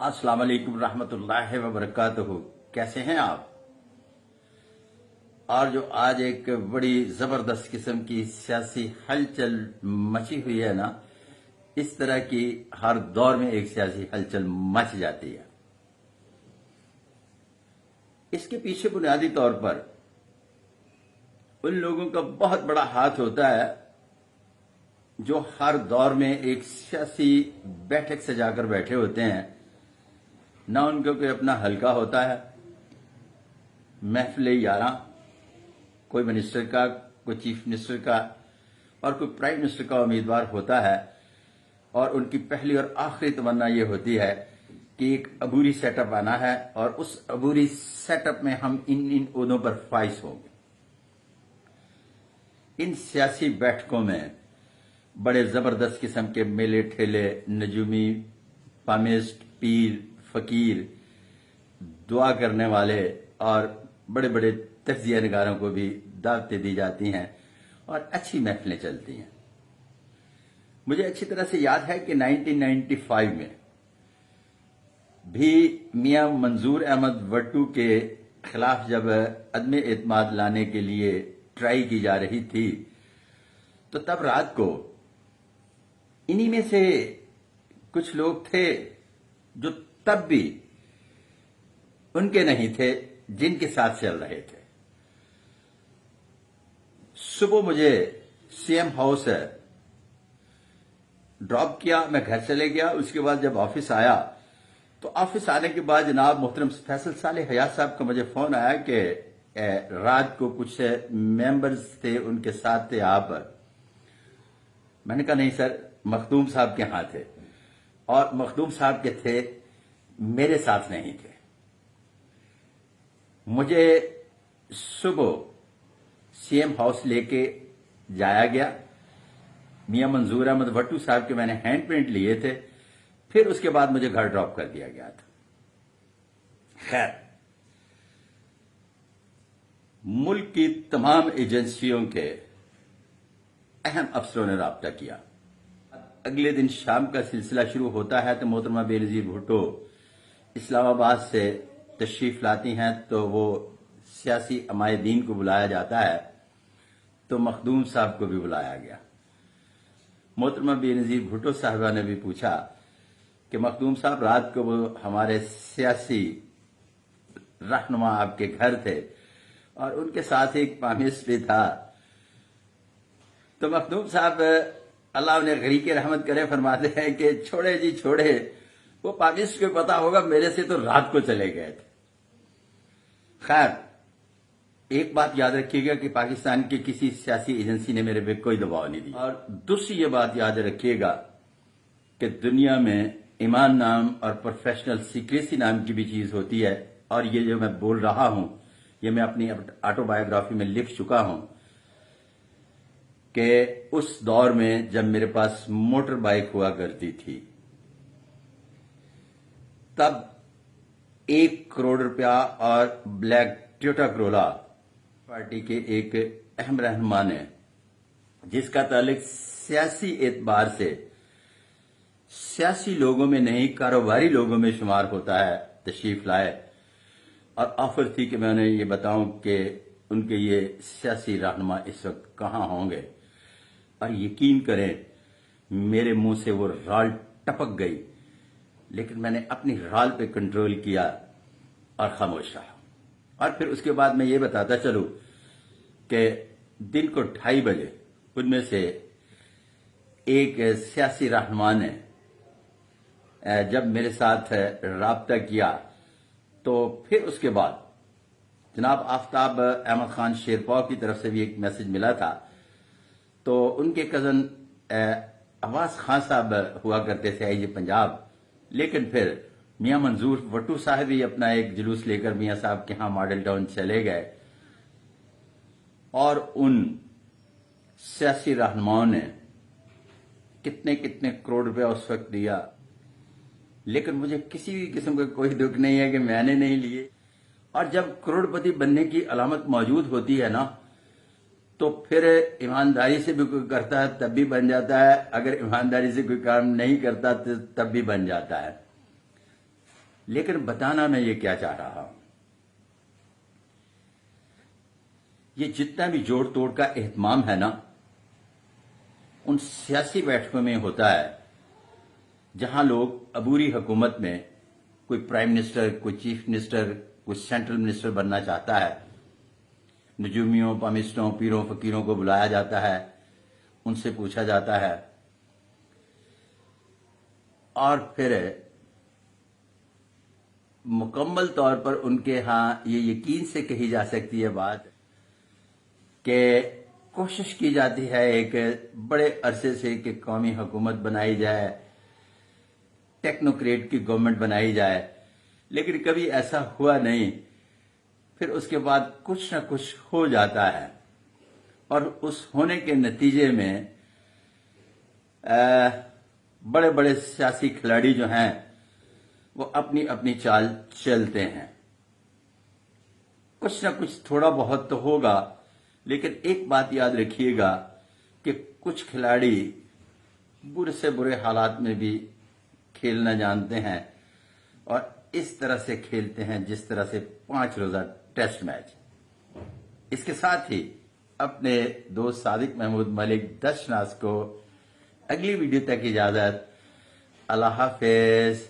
अस्सलाम वालेकुम रहमतुल्लाहि व बरकातहू। कैसे हैं आप? और जो आज एक बड़ी जबरदस्त किस्म की सियासी हलचल मची हुई है ना, इस तरह की हर दौर में एक सियासी हलचल मच जाती है। इसके पीछे बुनियादी तौर पर उन लोगों का बहुत बड़ा हाथ होता है जो हर दौर में एक सियासी बैठक से जाकर बैठे होते हैं। ना उनका कोई अपना हलका होता है, महफिल यारा, कोई मिनिस्टर का, कोई चीफ मिनिस्टर का और कोई प्राइम मिनिस्टर का उम्मीदवार होता है। और उनकी पहली और आखिरी तमन्ना ये होती है कि एक अबूरी सेटअप आना है और उस अबूरी सेटअप में हम इन ओहदों पर फाइज होंगे। इन सियासी बैठकों में बड़े जबरदस्त किस्म के मेले ठेले, नजूमी, पामिस्ट, पीर, फकीर, दुआ करने वाले और बड़े बड़े तजिया नगारों को भी दावतें दी जाती हैं और अच्छी महफिलें चलती हैं। मुझे अच्छी तरह से याद है कि 1995 में भी मियां मंजूर अहमद वट्टू के खिलाफ जब अदम एतमाद लाने के लिए ट्राई की जा रही थी, तो तब रात को इन्हीं में से कुछ लोग थे जो तब भी उनके नहीं थे जिनके साथ चल रहे थे। सुबह मुझे सीएम हाउस ड्रॉप किया, मैं घर चले गया। उसके बाद जब ऑफिस आया तो ऑफिस आने के बाद जनाब मोहतरम फैसल साले हयात साहब का मुझे फोन आया कि रात को कुछ मेंबर्स थे, उनके साथ थे आप। मैंने कहा नहीं सर, मखदूम साहब के हाथ थे और मखदूम साहब के थे, मेरे साथ नहीं थे। मुझे सुबह सीएम हाउस लेके जाया गया। मियां मंजूर अहमद वट्टू साहब के मैंने हैंड प्रिंट लिए थे, फिर उसके बाद मुझे घर ड्रॉप कर दिया गया था। खैर, मुल्क की तमाम एजेंसियों के अहम अफसरों ने राब्ता किया। अगले दिन शाम का सिलसिला शुरू होता है तो मोहतरमा बेनजीर भुट्टो इस्लामाबाद से तशरीफ लाती हैं, तो वो सियासी अमायदीन को बुलाया जाता है, तो मखदूम साहब को भी बुलाया गया। मोहतरमा बेनजीर भुट्टो साहबा ने भी पूछा कि मखदूम साहब, रात को वो हमारे सियासी रहनुमा आपके घर थे और उनके साथ एक पामिस्ट भी था। तो मखदूम साहब, अल्लाह उन्हें गरीक रहमत करे, फरमाते हैं कि छोड़े जी छोड़े, वो पाकिस्तान को पता होगा, मेरे से तो रात को चले गए थे। खैर, एक बात याद रखिएगा कि पाकिस्तान की किसी सियासी एजेंसी ने मेरे पे कोई दबाव नहीं दिया। और दूसरी ये बात याद रखिएगा कि दुनिया में ईमान नाम और प्रोफेशनल सीक्रेसी नाम की भी चीज होती है। और ये जो मैं बोल रहा हूं, ये मैं अपनी ऑटोबायोग्राफी में लिख चुका हूं कि उस दौर में जब मेरे पास मोटर बाइक हुआ करती थी, तब 1 करोड़ रुपया और ब्लैक टोयोटा करोला पार्टी के एक अहम रहनुमा ने, जिसका ताल्लुक सियासी एतबार से सियासी लोगों में नहीं कारोबारी लोगों में शुमार होता है, तशरीफ लाए और ऑफर थी कि मैं उन्हें ये बताऊं कि उनके ये सियासी रहनुमा इस वक्त कहां होंगे। और यकीन करें, मेरे मुंह से वो राल टपक गई, लेकिन मैंने अपनी राल पे कंट्रोल किया और खामोश रहा। और फिर उसके बाद मैं ये बताता चलूं कि दिन को 2:30 बजे उनमें से एक सियासी रहनुमा ने जब मेरे साथ राब्ता किया, तो फिर उसके बाद जनाब आफ्ताब अहमद खान शेरपाव की तरफ से भी एक मैसेज मिला था। तो उनके कजन अब्बास खान साहब हुआ करते थे आईजी पंजाब, लेकिन फिर मियां मंजूर वट्टू साहब भी अपना एक जुलूस लेकर मियां साहब के यहां मॉडल टाउन चले गए और उन सियासी रहनुमाओं ने कितने कितने करोड़ रुपया उस वक्त दिया। लेकिन मुझे किसी भी किस्म का कोई दुख नहीं है कि मैंने नहीं लिए। और जब करोड़पति बनने की अलामत मौजूद होती है ना, तो फिर ईमानदारी से भी कोई करता है तब भी बन जाता है, अगर ईमानदारी से कोई काम नहीं करता तो तब भी बन जाता है। لیکن بتانا میں یہ کیا چاہ رہا ہوں، یہ جتنا بھی جوڑ توڑ کا اہتمام ہے نا، ان سیاسی بیٹھکوں میں ہوتا ہے جہاں لوگ عبوری حکومت میں کوئی پرائم منسٹر، کوئی چیف منسٹر، کوئی سینٹرل منسٹر بننا چاہتا ہے، نجومیوں، پامسٹوں، پیروں فقیروں کو بلایا جاتا ہے، ان سے پوچھا جاتا ہے، اور پھر مکمل طور پر ان کے ہاں یہ یقین سے کہی جا سکتی ہے بات کہ کوشش کی جاتی ہے ایک بڑے عرصے سے کہ قومی حکومت بنائی جائے، ٹیکنوکریٹ کی گورنمنٹ بنائی جائے، لیکن کبھی ایسا ہوا نہیں۔ پھر اس کے بعد کچھ نہ کچھ ہو جاتا ہے، اور اس ہونے کے نتیجے میں بڑے بڑے سیاسی کھلاڑی جو ہیں وہ اپنی اپنی چال چلتے ہیں۔ کچھ نہ کچھ تھوڑا بہت تو ہوگا، لیکن ایک بات یاد رکھیے گا کہ کچھ کھلاڑی برے سے برے حالات میں بھی کھیلنا جانتے ہیں، اور اس طرح سے کھیلتے ہیں جس طرح سے 5 روزہ ٹیسٹ میچ۔ اس کے ساتھ ہی اپنے دوست صادق محمود ملک دشناس کو اگلی ویڈیو تک اجازت۔ اللہ حافظ۔